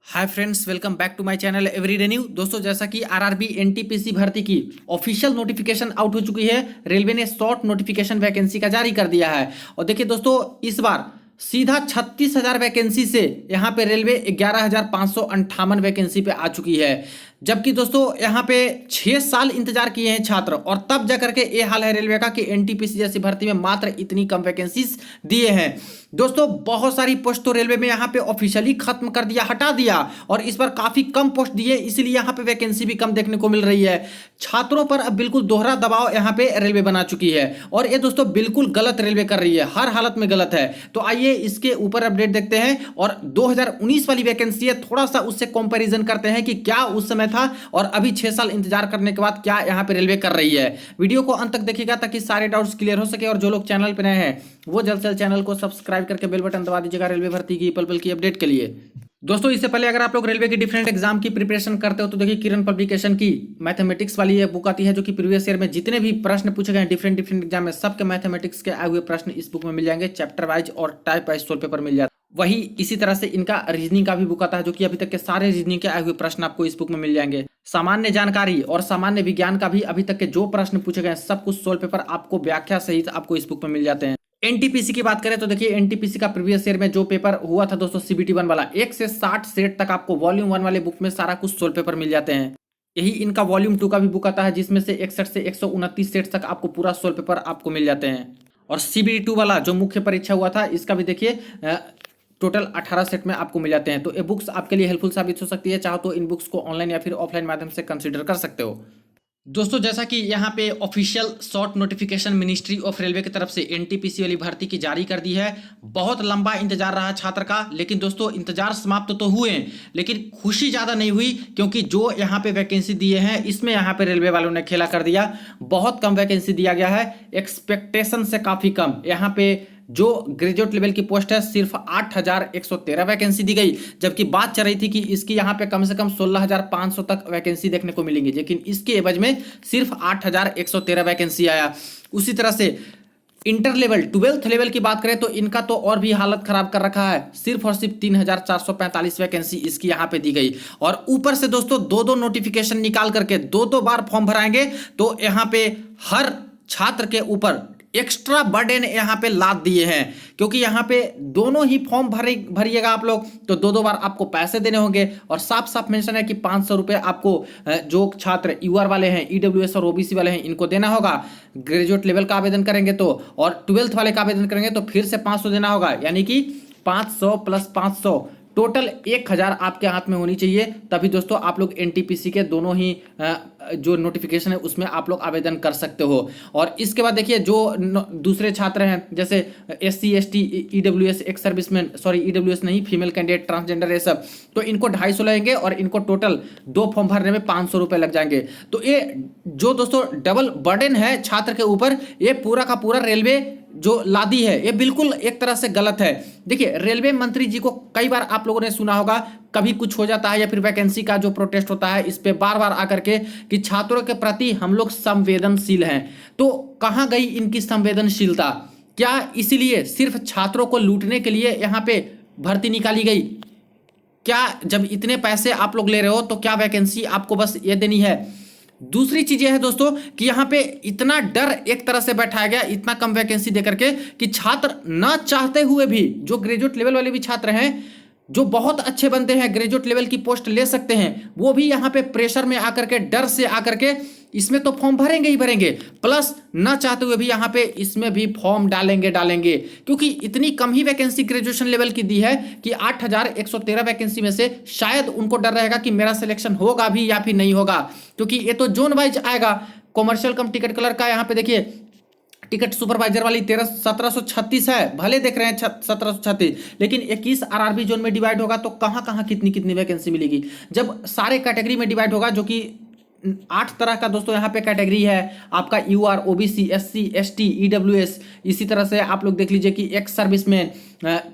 Hi friends, welcome back to my channel everyday new. दोस्तों, जैसा कि आरआरबी एनटीपीसी भर्ती की ऑफिशियल नोटिफिकेशन आउट हो चुकी है। रेलवे ने शॉर्ट नोटिफिकेशन वैकेंसी का जारी कर दिया है। और देखिए दोस्तों, इस बार सीधा 36,000 वैकेंसी से यहाँ पे रेलवे 11,558 वैकेंसी पे आ चुकी है। जबकि दोस्तों यहाँ पे 6 साल इंतजार किए हैं छात्र, और तब जाकर के ये हाल है रेलवे का कि एनटीपीसी जैसी भर्ती में मात्र इतनी कम वैकेंसीज दिए हैं। दोस्तों, बहुत सारी पोस्ट तो रेलवे में यहाँ पे ऑफिशियली खत्म कर दिया, हटा दिया, और इस बार काफी कम पोस्ट दिए, इसीलिए यहाँ पे वैकेंसी भी कम देखने को मिल रही है। छात्रों पर अब बिल्कुल दोहरा दबाव यहाँ पे रेलवे बना चुकी है, और ये दोस्तों बिल्कुल गलत रेलवे कर रही है, हर हालत में गलत है। तो आइए इसके ऊपर अपडेट देखते हैं, और 2019 वाली वैकेंसी है, थोड़ा सा उससे कंपैरिजन करते हैं कि क्या उस समय था और अभी 6 साल इंतजार करने के बाद क्या यहाँ पे रेलवे कर रही है। वीडियो को अंत तक देखिएगा ताकि सारे डाउट्स क्लियर हो सके, और जो लोग चैनल पर नए हैं वो जल्द से जल्द चैनल को सब्सक्राइब करके बेल बटन दबा दीजिएगा रेलवे भर्ती की पल पल की अपडेट के लिए। दोस्तों, इससे पहले अगर आप लोग रेलवे की डिफरेंट एग्जाम की प्रिपरेशन करते हो तो देखिए, किरण पब्लिकेशन की मैथमेटिक्स वाली ये बुक आती है, जो कि प्रीवियस ईयर में जितने भी प्रश्न पूछे गए हैं डिफरेंट एग्जाम में, सबके मैथमेटिक्स के आए हुए प्रश्न इस बुक में मिल जाएंगे। चैप्टर वाइज और टाइप वाइज सोल पेपर मिल जाता है। वही इसी तरह से इनका रीजनिंग का भी बुक आता है, जो कि अभी तक के सारे रीजनिंग के आए हुए प्रश्न आपको इस बुक में मिल जाएंगे। सामान्य जानकारी और सामान्य विज्ञान का भी अभी तक के जो प्रश्न पूछे गए हैं सब कुछ सोल पेपर आपको व्याख्या सहित आपको इस बुक में मिल जाते हैं। एनटीपीसी की बात करें तो देखिए, एनटीपीसी का प्रीवियस ईयर में जो पेपर हुआ था दोस्तों, सीबीटी 1 वाला, 1 से 60 सेट तक आपको वॉल्यूम 1 वाले बुक में सारा कुछ सोल पेपर मिल जाते हैं। यही इनका वॉल्यूम 2 का भी बुक आता है, जिसमें से 61 से 129 सेट तक आपको पूरा सोल पेपर आपको मिल जाते हैं। और सीबीटी 2 वाला जो मुख्य परीक्षा हुआ था, इसका भी देखिए टोटल 18 सेट में आपको मिल जाते हैं। तो ये बुक्स आपके लिए हेल्पफुल साबित हो सकती है, चाहो तो इन बुक्स को ऑनलाइन या फिर ऑफलाइन माध्यम से कंसीडर कर सकते हो। दोस्तों, जैसा कि यहाँ पे official short notification ministry of railway की तरफ से एनटीपीसी वाली भर्ती की जारी कर दी है। बहुत लंबा इंतजार रहा छात्र का, लेकिन दोस्तों इंतजार समाप्त तो हुए, लेकिन खुशी ज़्यादा नहीं हुई, क्योंकि जो यहाँ पे वैकेंसी दिए हैं इसमें यहाँ पे रेलवे वालों ने खेला कर दिया। बहुत कम वैकेंसी दिया गया है, एक्सपेक्टेशन से काफ़ी कम। यहाँ पे जो ग्रेजुएट लेवल की पोस्ट है सिर्फ 8,113 वैकेंसी दी गई, जबकि बात चल रही थी कि इसकी यहाँ पे कम से कम 16,500 तक वैकेंसी देखने को मिलेंगी, लेकिन इसके एवज में सिर्फ 8,113 वैकेंसी आया। उसी तरह से इंटर लेवल 12th लेवल की बात करें तो इनका तो और भी हालत खराब कर रखा है, सिर्फ और सिर्फ 3,445 वैकेंसी इसकी यहाँ पे दी गई। और ऊपर से दोस्तों दो नोटिफिकेशन निकाल करके दो बार फॉर्म भराएंगे, तो यहाँ पे हर छात्र के ऊपर एक्स्ट्रा बर्डन यहाँ पे लाद दिए हैं, क्योंकि यहाँ पे दोनों ही फॉर्म भरिएगा आप लोग तो दो बार आपको पैसे देने होंगे। और साफ साफ मेंशन है कि 500 रुपये आपको जो छात्र यूआर वाले हैं, ईडब्ल्यूएस और ओबीसी वाले हैं, इनको देना होगा। ग्रेजुएट लेवल का आवेदन करेंगे तो, और 12th वाले का आवेदन करेंगे तो फिर से 500 देना होगा, यानी कि 500 प्लस 500 टोटल 1,000 आपके हाथ में होनी चाहिए। तभी दोस्तों आप लोग एनटीपीसी के दोनों ही जो नोटिफिकेशन है उसमें आप लोग आवेदन कर सकते हो। और इसके बाद देखिए, जो दूसरे छात्र हैं जैसे SC ST EWS ex serviceman, sorry EWS नहीं, फीमेल कैंडिडेट, ट्रांसजेंडर, ये सब, तो इनको 250 लगेंगे, और इनको टोटल 2 फॉर्म भरने में 500 रुपये लग जाएंगे। तो ये जो दोस्तों डबल बर्डन है छात्र के ऊपर, ये पूरा का पूरा रेलवे जो लादी है, ये बिल्कुल एक तरह से गलत है। देखिए, रेलवे मंत्री जी को कई बार आप लोगों ने सुना होगा, कभी कुछ हो जाता है या फिर वैकेंसी का जो प्रोटेस्ट होता है, इस पे बार बार आकर के कि छात्रों के प्रति हम लोग संवेदनशील हैं। तो कहां गई इनकी संवेदनशीलता? क्या इसीलिए सिर्फ छात्रों को लूटने के लिए यहाँ पे भर्ती निकाली गई? क्या जब इतने पैसे आप लोग ले रहे हो तो क्या वैकेंसी आपको बस ये देनी है? दूसरी चीज यह है दोस्तों कि यहाँ पे इतना डर एक तरह से बैठाया गया, इतना कम वैकेंसी देकर के, कि छात्र ना चाहते हुए भी, जो ग्रेजुएट लेवल वाले भी छात्र हैं, जो बहुत अच्छे बनते हैं, ग्रेजुएट लेवल की पोस्ट ले सकते हैं, वो भी यहाँ पे प्रेशर में आकर के, डर से आकर के इसमें तो फॉर्म भरेंगे ही भरेंगे, प्लस ना चाहते हुए भी यहाँ पे इसमें भी फॉर्म डालेंगे, क्योंकि इतनी कम ही वैकेंसी ग्रेजुएशन लेवल की दी है कि 8,113 वैकेंसी में से शायद उनको डर रहेगा कि मेरा सिलेक्शन होगा भी या फिर नहीं होगा, क्योंकि ये तो जोन वाइज आएगा। कॉमर्शियल कम टिकट कलर का यहाँ पे देखिए, टिकट सुपरवाइजर वाली 1736 है, भले देख रहे हैं 1736, लेकिन 21 आरआरबी जोन में डिवाइड होगा तो कहाँ कहाँ कितनी वैकेंसी मिलेगी। जब सारे कैटेगरी में डिवाइड होगा, जो कि 8 तरह का दोस्तों यहाँ पे कैटेगरी है आपका, UR, OBC, SC, ST, EWS, इसी तरह से आप लोग देख लीजिए कि एक्स सर्विसमैन,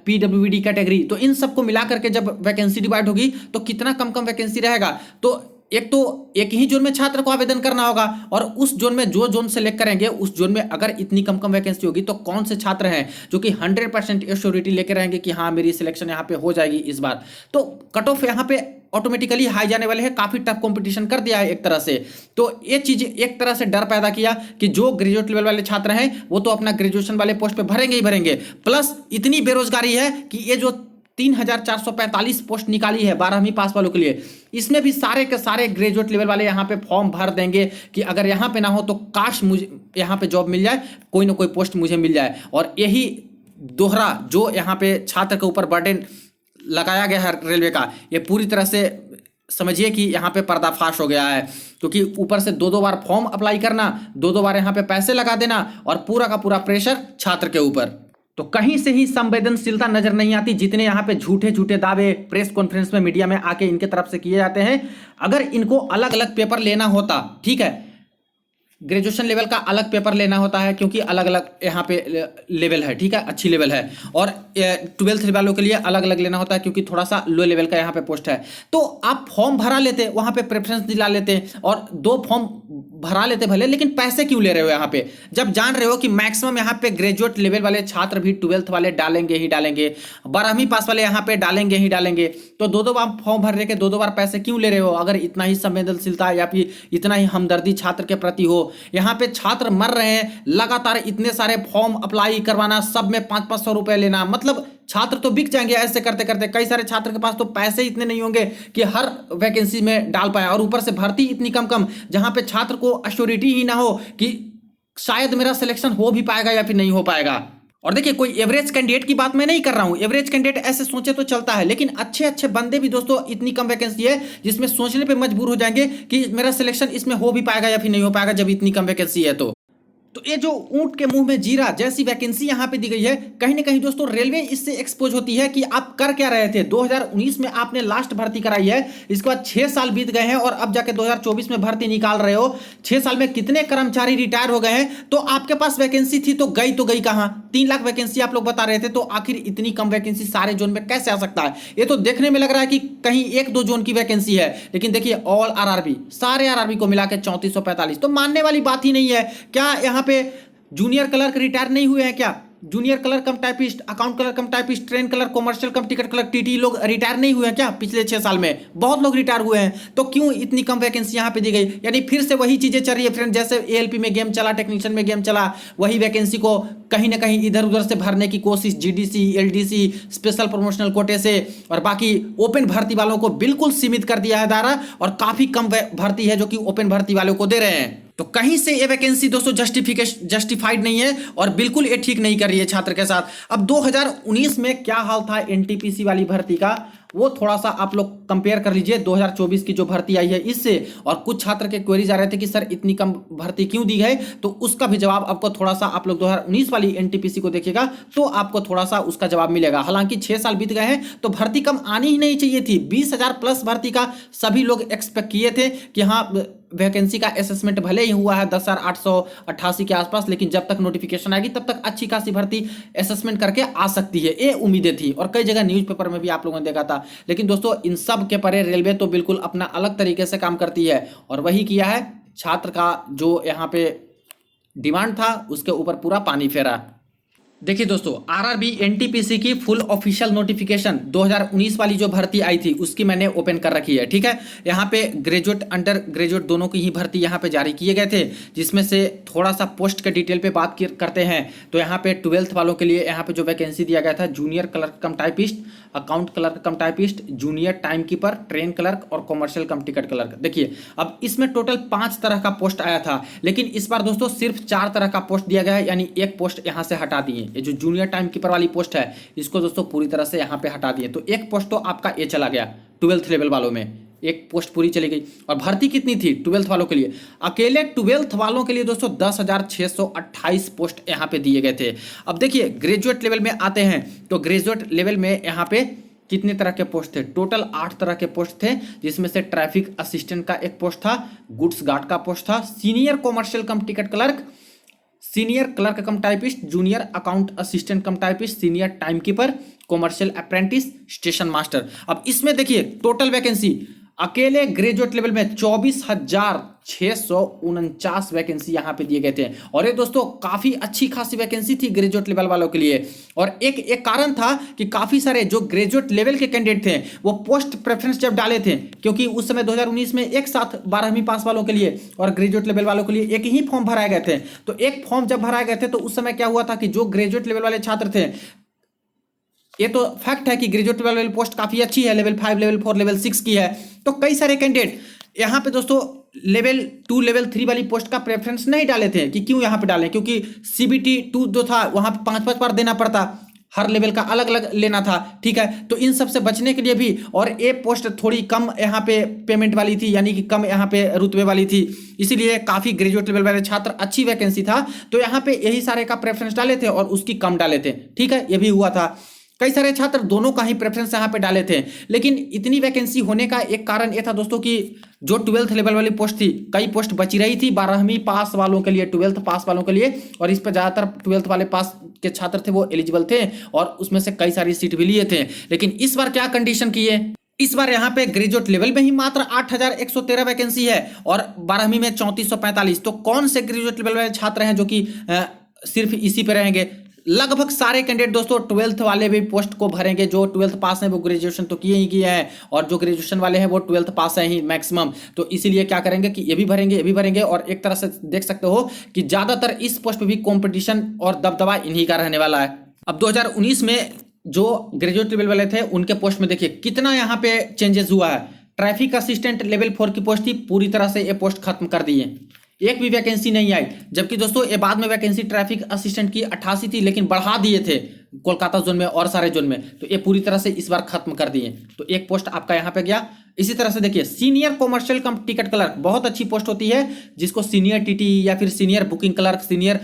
पीडब्ल्यूडी कैटेगरी, तो इन सबको मिला करके जब वैकेंसी डिवाइड होगी तो कितना कम वैकेंसी रहेगा। तो एक तो एक ही जोन में छात्र को आवेदन करना होगा, और उस जोन में जो जोन सेलेक्ट करेंगे उस जोन में अगर इतनी कम कम वैकेंसी होगी तो कौन से छात्र हैं जो कि 100% एश्योरिटी लेकर रहेंगे कि हाँ मेरी सिलेक्शन यहाँ पे हो जाएगी इस बार। तो कट ऑफ यहाँ पे ऑटोमेटिकली हाई जाने वाले हैं, काफी टफ कंपटीशन कर दिया है एक तरह से। तो ये चीज एक तरह से डर पैदा किया कि जो ग्रेजुएट लेवल वाले छात्र हैं वो तो अपना ग्रेजुएशन वाले पोस्ट पे भरेंगे ही भरेंगे, प्लस इतनी बेरोजगारी है कि ये जो 3,445 पोस्ट निकाली है 12वीं पास वालों के लिए, इसमें भी सारे के सारे ग्रेजुएट लेवल वाले यहाँ पे फॉर्म भर देंगे कि अगर यहाँ पे ना हो तो काश मुझे यहाँ पे जॉब मिल जाए, कोई ना कोई पोस्ट मुझे मिल जाए। और यही दोहरा जो यहाँ पे छात्र के ऊपर बर्डन लगाया गया है रेलवे का, ये पूरी तरह से समझिए कि यहाँ पे पर्दाफाश हो गया है, क्योंकि ऊपर से दो दो बार फॉर्म अप्लाई करना, दो दो बार यहाँ पे पैसे लगा देना, और पूरा का पूरा प्रेशर छात्र के ऊपर। तो कहीं से ही संवेदनशीलता नजर नहीं आती, जितने यहाँ पे झूठे झूठे दावे प्रेस कॉन्फ्रेंस में मीडिया में आके इनके तरफ से किए जाते हैं। अगर इनको अलग अलग पेपर लेना होता, ठीक है, ग्रेजुएशन लेवल का अलग पेपर लेना होता है क्योंकि अलग अलग यहाँ पे लेवल है, ठीक है, अच्छी लेवल है, और 12th वालों के लिए अलग अलग लेना होता है क्योंकि थोड़ा सा लो लेवल का यहाँ पे पोस्ट है। तो आप फॉर्म भरा लेते, वहाँ पे प्रेफरेंस दिला लेते और 2 फॉर्म भरा लेते भले, लेकिन पैसे क्यों ले रहे हो यहाँ पे, जब जान रहे हो कि मैक्सिमम यहाँ पे ग्रेजुएट लेवल वाले छात्र भी 12th वाले डालेंगे ही डालेंगे, 12वीं पास वाले यहाँ पे डालेंगे ही डालेंगे। तो 2-2 बार फॉर्म भरने के 2-2 बार पैसे क्यों ले रहे हो, अगर इतना ही संवेदनशीलता या फिर इतना ही हमदर्दी छात्र के प्रति हो। यहाँ पे छात्र मर रहे हैं, लगातार इतने सारे फॉर्म अप्लाई करवाना, सब में 500-500 रुपए लेना, मतलब छात्र तो बिक जाएंगे ऐसे करते करते। कई सारे छात्र के पास तो पैसे इतने नहीं होंगे कि हर वैकेंसी में डाल पाए, और ऊपर से भर्ती इतनी कम कम, जहां पे छात्र को अश्योरिटी ही ना हो कि शायद मेरा सिलेक्शन हो भी पाएगा या फिर नहीं हो पाएगा। और देखिए, कोई एवरेज कैंडिडेट की बात मैं नहीं कर रहा हूं, एवरेज कैंडिडेट ऐसे सोचे तो चलता है, लेकिन अच्छे अच्छे बंदे भी दोस्तों इतनी कम वैकेंसी है जिसमें सोचने पे मजबूर हो जाएंगे कि मेरा सिलेक्शन इसमें हो भी पाएगा या फिर नहीं हो पाएगा जब इतनी कम वैकेंसी है। तो ये जो ऊंट के मुंह में जीरा जैसी वैकेंसी यहां पे दी गई है, कहीं ना कहीं दोस्तों रेलवे इससे एक्सपोज होती है कि आप कर क्या रहे थे। 2019 में आपने लास्ट भर्ती कराई है, इसके बाद 6 साल बीत गए हैं और अब जाके 2024 में भर्ती निकाल रहे हो। 6 साल में कितने कर्मचारी रिटायर हो गए हैं, तो आपके पास वैकेंसी थी तो गई कहां। 3 लाख वैकेंसी आप लोग बता रहे थे, तो आखिर इतनी कम वैकेंसी सारे जोन में कैसे आ सकता है। ये तो देखने में लग रहा है कि कहीं 1-2 जोन की वैकेंसी है, लेकिन देखिए ऑल आरआरबी, सारे आरआरबी को मिला के 3445, तो मानने वाली बात ही नहीं है। क्या यहाँ पे जूनियर क्लर्क रिटायर नहीं हुए हैं क्या? जूनियर क्लर्क कम टाइपिस्ट, अकाउंट क्लर्क कम टाइपिस्ट, ट्रेन क्लर्क, कमर्शियल कम टिकट क्लर्क, टीटी लोग रिटायर नहीं हुए हैं क्या पिछले 6 साल में? बहुत लोग रिटायर हुए हैं। तो क्यों इतनी कम वैकेंसी यहाँ पे दी गई? यानी फिर से वही चीजें चल रही है फ्रेंड, जैसे एएलपी में गेम चला, टेक्नीशियन में गेम चला, वही वैकेंसी को कहीं ना कहीं इधर उधर से भरने की कोशिश, जीडीसी, एलडीसी, स्पेशल प्रमोशनल कोटे से, और बाकी ओपन भर्ती वालों को बिल्कुल सीमित कर दिया है दायरा, और काफी कम भर्ती है जो कि ओपन भर्ती वालों को दे रहे हैं। तो कहीं से ये वैकेंसी दोस्तों जस्टिफाइड नहीं है, और बिल्कुल ये ठीक नहीं कर रही है छात्र के साथ। अब 2019 में क्या हाल था एनटीपीसी वाली भर्ती का, वो थोड़ा सा आप लोग कंपेयर कर लीजिए 2024 की जो भर्ती आई है इससे। और कुछ छात्र के क्वेरीज आ रहे थे कि सर इतनी कम भर्ती क्यों दी है, तो उसका भी जवाब आपको थोड़ा सा, आप लोग 2019 वाली एनटीपीसी को देखिएगा तो आपको थोड़ा सा उसका जवाब मिलेगा। हालांकि 6 साल बीत गए हैं तो भर्ती कम आनी ही नहीं चाहिए थी। 20,000 प्लस भर्ती का सभी लोग एक्सपेक्ट किए थे कि हाँ वैकेंसी का असेसमेंट भले ही हुआ है 10,888 के आसपास, लेकिन जब तक नोटिफिकेशन आएगी तब तक अच्छी खासी भर्ती असेसमेंट करके आ सकती है, ये उम्मीदें थी। और कई जगह न्यूज़पेपर में भी आप लोगों ने देखा था। लेकिन दोस्तों इन सब के परे रेलवे तो बिल्कुल अपना अलग तरीके से काम करती है, और वही किया है, छात्र का जो यहाँ पे डिमांड था उसके ऊपर पूरा पानी फेरा। देखिए दोस्तों, आरआरबी एनटीपीसी की फुल ऑफिशियल नोटिफिकेशन 2019 वाली जो भर्ती आई थी उसकी मैंने ओपन कर रखी है, ठीक है। यहाँ पे ग्रेजुएट, अंडर ग्रेजुएट दोनों की ही भर्ती यहाँ पे जारी किए गए थे, जिसमें से थोड़ा सा पोस्ट के डिटेल पे बात करते हैं। तो यहाँ पे 12th वालों के लिए यहाँ पे जो वैकेंसी दिया गया था, जूनियर क्लर्क कम टाइपिस्ट, अकाउंट क्लर्क कम typist, junior time keeper, train clerk और कमर्शियल कम टिकट क्लर्क। देखिए अब इसमें टोटल 5 तरह का पोस्ट आया था, लेकिन इस बार दोस्तों सिर्फ 4 तरह का पोस्ट दिया गया है, यानी एक पोस्ट यहाँ से हटा दिए। ये जो जूनियर टाइम कीपर वाली पोस्ट है इसको दोस्तों पूरी तरह से यहाँ पे हटा दिए। तो एक पोस्ट तो आपका ये चला गया 12th लेवल वालों में, एक पोस्ट पूरी चली गई। और भर्ती कितनी थी 12th वालों के लिए? अकेले 12th वालों के लिए दोस्तों 10,628 पोस्ट यहाँ पे दिए गए थे। अब देखिए ग्रेजुएट लेवल में आते हैं, तो ग्रेजुएट लेवल में यहाँ पे कितने तरह के पोस्ट थे? टोटल 8 तरह के पोस्ट थे, जिसमें से ट्रैफिक असिस्टेंट का एक पोस्ट था, गुड्स गार्ड का पोस्ट था, सीनियर कॉमर्शियल कम टिकट क्लर्क, सीनियर क्लर्क कम टाइपिस्ट, जूनियर अकाउंट असिस्टेंट कम typist, senior time keeper, commercial apprentice, station master. अब इसमें देखिए टोटल वैकेंसी अकेले ग्रेजुएट लेवल में 24,649 वैकेंसी यहाँ पे दिए गए थे। और ये दोस्तों काफी अच्छी खासी वैकेंसी थी ग्रेजुएट लेवल वालों के लिए। और एक कारण था कि काफी सारे जो ग्रेजुएट लेवल के कैंडिडेट थे वो पोस्ट प्रेफरेंस जब डाले थे, क्योंकि उस समय 2019 में एक साथ 12वीं पास वालों के लिए और ग्रेजुएट लेवल वालों के लिए एक ही फॉर्म भराए गए थे। तो एक फॉर्म जब भराए गए थे तो उस समय क्या हुआ था कि जो ग्रेजुएट लेवल वाले छात्र थे, ये तो फैक्ट है कि ग्रेजुएट लेवल वाली पोस्ट काफी अच्छी है, लेवल 5, लेवल 4, लेवल 6 की है। तो कई सारे कैंडिडेट यहाँ पे दोस्तों लेवल 2, लेवल 3 वाली पोस्ट का प्रेफरेंस नहीं डाले थे। कि क्यों यहाँ पे डालें, क्योंकि CBT 2 जो था वहां पे 5-5 बार देना पड़ता, हर लेवल का अलग अलग लेना था। ठीक है, तो इन सब से बचने के लिए भी, और ये पोस्ट थोड़ी कम यहाँ पे पेमेंट वाली थी, यानी कि कम यहाँ पे रुतबे वाली थी, इसीलिए काफी ग्रेजुएट लेवल वाले छात्र, अच्छी वैकेंसी था तो यहाँ पे यही सारे का प्रेफरेंस डाले थे और उसकी कम डाले थे। ठीक है, ये भी हुआ था। कई सारे छात्र दोनों का ही प्रेफरेंस यहाँ पे डाले थे। लेकिन इतनी वैकेंसी होने का एक कारण ये था दोस्तों कि जो 12th लेवल वाली पोस्ट थी, कई पोस्ट बची रही थी 12वीं पास वालों के लिए, 12th पास वालों के लिए, और इस पर ज्यादातर 12th वाले पास के छात्र थे वो एलिजिबल थे और उसमें से कई सारी सीट भी लिए थे। लेकिन इस बार क्या कंडीशन की है, इस बार यहाँ पे ग्रेजुएट लेवल में ही मात्र 8,113 वैकेंसी है और 12वीं में 3445। तो कौन से ग्रेजुएट लेवल वाले छात्र हैं जो कि सिर्फ इसी पे रहेंगे? लगभग सारे कैंडिडेट दोस्तों 12th वाले भी पोस्ट को भरेंगे। जो 12th पास हैं वो ग्रेजुएशन तो किए ही किए हैं, और जो ग्रेजुएशन वाले हैं वो 12th पास है ही मैक्सिमम। तो इसीलिए क्या करेंगे कि ये भी भरेंगे, ये भी भरेंगे, और एक तरह से देख सकते हो कि ज्यादातर इस पोस्ट पे भी कॉम्पिटिशन और दबदबा इन्हीं का रहने वाला है। अब 2019 में जो ग्रेजुएट लेवल वाले थे उनके पोस्ट में देखिए कितना यहाँ पे चेंजेस हुआ है। ट्रैफिक असिस्टेंट लेवल 4 की पोस्ट थी, पूरी तरह से ये पोस्ट खत्म कर दी है, एक भी वैकेंसी नहीं आई। जबकि दोस्तों ये बाद में वैकेंसी ट्रैफिक असिस्टेंट की 88 थी, लेकिन बढ़ा दिए थे कोलकाता जोन में और सारे जोन में, तो ये पूरी तरह से इस बार खत्म कर दिए। तो एक पोस्ट आपका यहाँ पे गया। इसी तरह से देखिए सीनियर कॉमर्शियल कम टिकट क्लर्क, बहुत अच्छी पोस्ट होती है जिसको सीनियर टीटी या फिर senior booking clerk, senior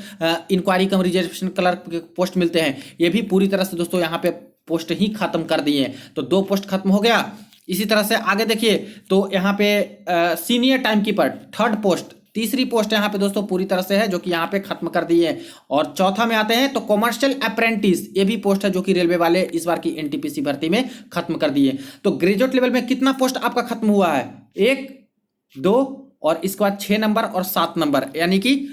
inquiry cum reservation clerk post मिलते हैं, ये भी पूरी तरह से दोस्तों यहाँ पे पोस्ट ही खत्म कर दिए। तो 2 पोस्ट खत्म हो गया। इसी तरह से आगे देखिए तो यहाँ पे senior time keeper 3rd post, तीसरी पोस्ट यहाँ पे दोस्तों पूरी तरह से है जो कि यहाँ पे खत्म कर दी है। और चौथा में आते हैं तो कॉमर्शियल अप्रेंटिस, ये भी पोस्ट है जो कि रेलवे वाले इस बार की एनटीपीसी भर्ती में खत्म कर दिए। तो ग्रेजुएट लेवल में कितना पोस्ट आपका खत्म हुआ है? 1, 2 और इसके बाद 6 नंबर और 7 नंबर, यानी कि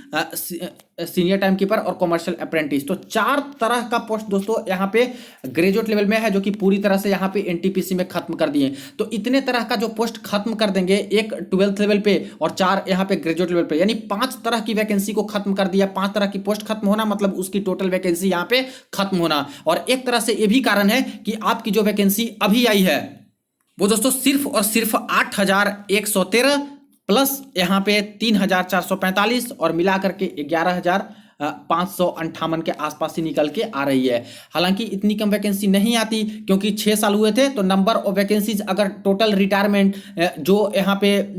सीनियर टाइम कीपर और कॉमर्शियल अप्रेंटिस। तो 4 तरह का पोस्ट दोस्तों यहाँ पे ग्रेजुएट लेवल में है जो कि पूरी तरह से यहाँ पे एनटीपीसी में खत्म कर दिए। तो इतने तरह का जो पोस्ट खत्म कर देंगे, एक 12th लेवल पे और 4 यहाँ पे ग्रेजुएट लेवल पे, यानी 5 तरह की वैकेंसी को खत्म कर दिया। 5 तरह की पोस्ट खत्म होना मतलब उसकी टोटल वैकेंसी यहाँ पे खत्म होना। और एक तरह से ये भी कारण है कि आपकी जो वैकेंसी अभी आई है वो दोस्तों सिर्फ और सिर्फ 8,113 प्लस यहाँ पे 3,445 और मिला करके 11,558 के आसपास ही निकल के आ रही है। हालांकि इतनी कम वैकेंसी नहीं आती क्योंकि 6 साल हुए थे, तो नंबर ऑफ वैकेंसीज अगर टोटल रिटायरमेंट जो यहाँ पे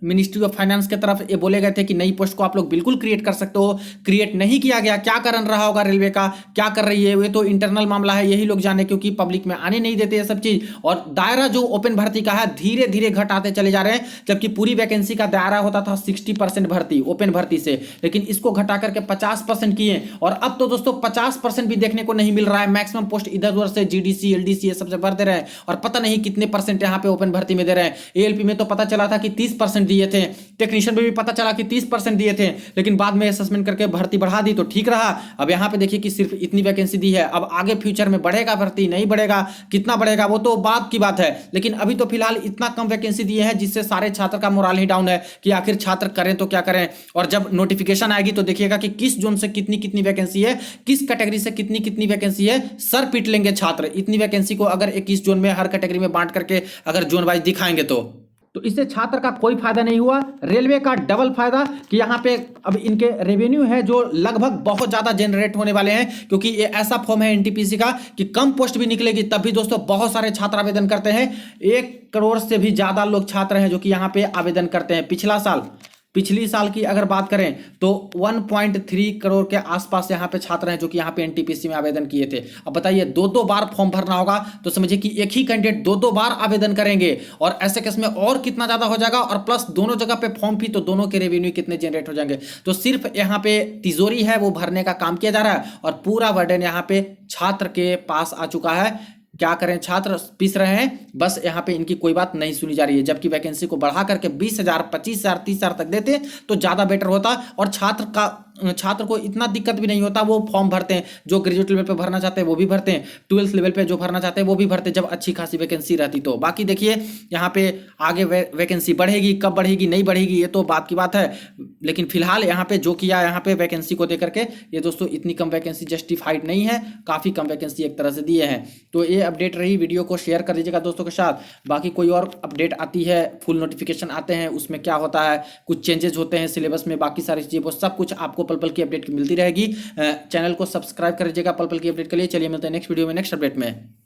मिनिस्ट्री ऑफ फाइनेंस की तरफ ये बोले गए थे कि नई पोस्ट को आप लोग बिल्कुल क्रिएट कर सकते हो, क्रिएट नहीं किया गया। क्या कारण रहा होगा रेलवे का, क्या कर रही है, ये तो इंटरनल मामला है, यही लोग जाने, क्योंकि पब्लिक में आने नहीं देते ये सब चीज। और दायरा जो ओपन भर्ती का है धीरे धीरे घटाते चले जा रहे हैं, जबकि पूरी वैकेंसी का दायरा होता था 60% भर्ती ओपन भर्ती से, लेकिन इसको घटा करके 50% किए। और अब तो दोस्तों 50% भी देखने को नहीं मिल रहा है। मैक्सिमम पोस्ट इधर उधर से जीडीसी एलडीसी ये सबसे भर दे रहे हैं और पता नहीं कितने परसेंट यहाँ पे ओपन भर्ती में दे रहे हैं। एएलपी में तो पता चला था कि 30% दिए थे, टेक्नीशियन में भी पता चला कि 30% दिए थे, लेकिन बाद में असेसमेंट करके भर्ती बढ़ा दी तो ठीक रहा। अब यहाँ पे देखिए कि सिर्फ इतनी वैकेंसी दी है। अब आगे फ्यूचर में बढ़ेगा भर्ती, नहीं बढ़ेगा, कितना बढ़ेगा वो तो बात की बात है, लेकिन अभी तो फिलहाल इतना कम वैकेंसी दिए हैं जिससे सारे छात्र का मोराल ही डाउन है कि आखिर छात्र करें तो क्या करें। और जब नोटिफिकेशन आएगी तो देखिएगा कि किस जोन से कितनी कितनी वैकेंसी है, किस कैटेगरी से कितनी कितनी वैकेंसी है, सर पीट लेंगे छात्र इतनी वैकेंसी को अगर 21 जोन में हर कैटेगरी में बांट करके अगर जोन वाइज दिखाएंगे तो इससे छात्र का कोई फायदा नहीं हुआ, रेलवे का डबल फायदा कि यहाँ पे अब इनके रेवेन्यू है जो लगभग बहुत ज्यादा जनरेट होने वाले हैं, क्योंकि ये ऐसा फॉर्म है एनटीपीसी का कि कम पोस्ट भी निकलेगी तब भी दोस्तों बहुत सारे छात्र आवेदन करते हैं। 1 करोड़ से भी ज्यादा लोग छात्र हैं जो कि यहाँ पे आवेदन करते हैं। पिछली साल की अगर बात करें तो 1.3 करोड़ के आसपास यहाँ पे छात्र हैं जो कि यहाँ पे एनटीपीसी में आवेदन किए थे। अब बताइए 2-2 बार फॉर्म भरना होगा तो समझिए कि एक ही कैंडिडेट 2-2 बार आवेदन करेंगे, और ऐसे केस में और कितना ज्यादा हो जाएगा, और प्लस दोनों जगह पे फॉर्म फी, तो दोनों के रेवेन्यू कितने जनरेट हो जाएंगे। तो सिर्फ यहाँ पे तिजोरी है वो भरने का काम किया जा रहा है और पूरा बर्डन यहाँ पे छात्र के पास आ चुका है। क्या करें, छात्र पिस रहे हैं, बस यहाँ पे इनकी कोई बात नहीं सुनी जा रही है। जबकि वैकेंसी को बढ़ा करके 20,000, 25,000, 30,000 तक देते तो ज़्यादा बेटर होता, और छात्र को इतना दिक्कत भी नहीं होता। वो फॉर्म भरते हैं, जो ग्रेजुएट लेवल पे भरना चाहते हैं वो भी भरते हैं, 12th लेवल पे जो भरना चाहते हैं वो भी भरते हैं, जब अच्छी खासी वैकेंसी रहती तो। बाकी देखिए यहाँ पे आगे वैकेंसी बढ़ेगी, कब बढ़ेगी नहीं बढ़ेगी ये तो बात की बात है, लेकिन फिलहाल यहाँ पे जो किया यहाँ पे वैकेंसी को देकर के, ये दोस्तों इतनी कम वैकेंसी जस्टिफाइड नहीं है, काफ़ी कम वैकेंसी एक तरह से दिए हैं। तो ये अपडेट रही, वीडियो को शेयर कर दीजिएगा दोस्तों के साथ। बाकी कोई और अपडेट आती है, फुल नोटिफिकेशन आते हैं, उसमें क्या होता है, कुछ चेंजेस होते हैं सिलेबस में, बाकी सारी चीज़ें वो सब कुछ आपको पल पल की अपडेट मिलती रहेगी। चैनल को सब्सक्राइब कर लीजिएगा पल पल की अपडेट के लिए। चलिए मिलते हैं नेक्स्ट वीडियो में नेक्स्ट अपडेट में।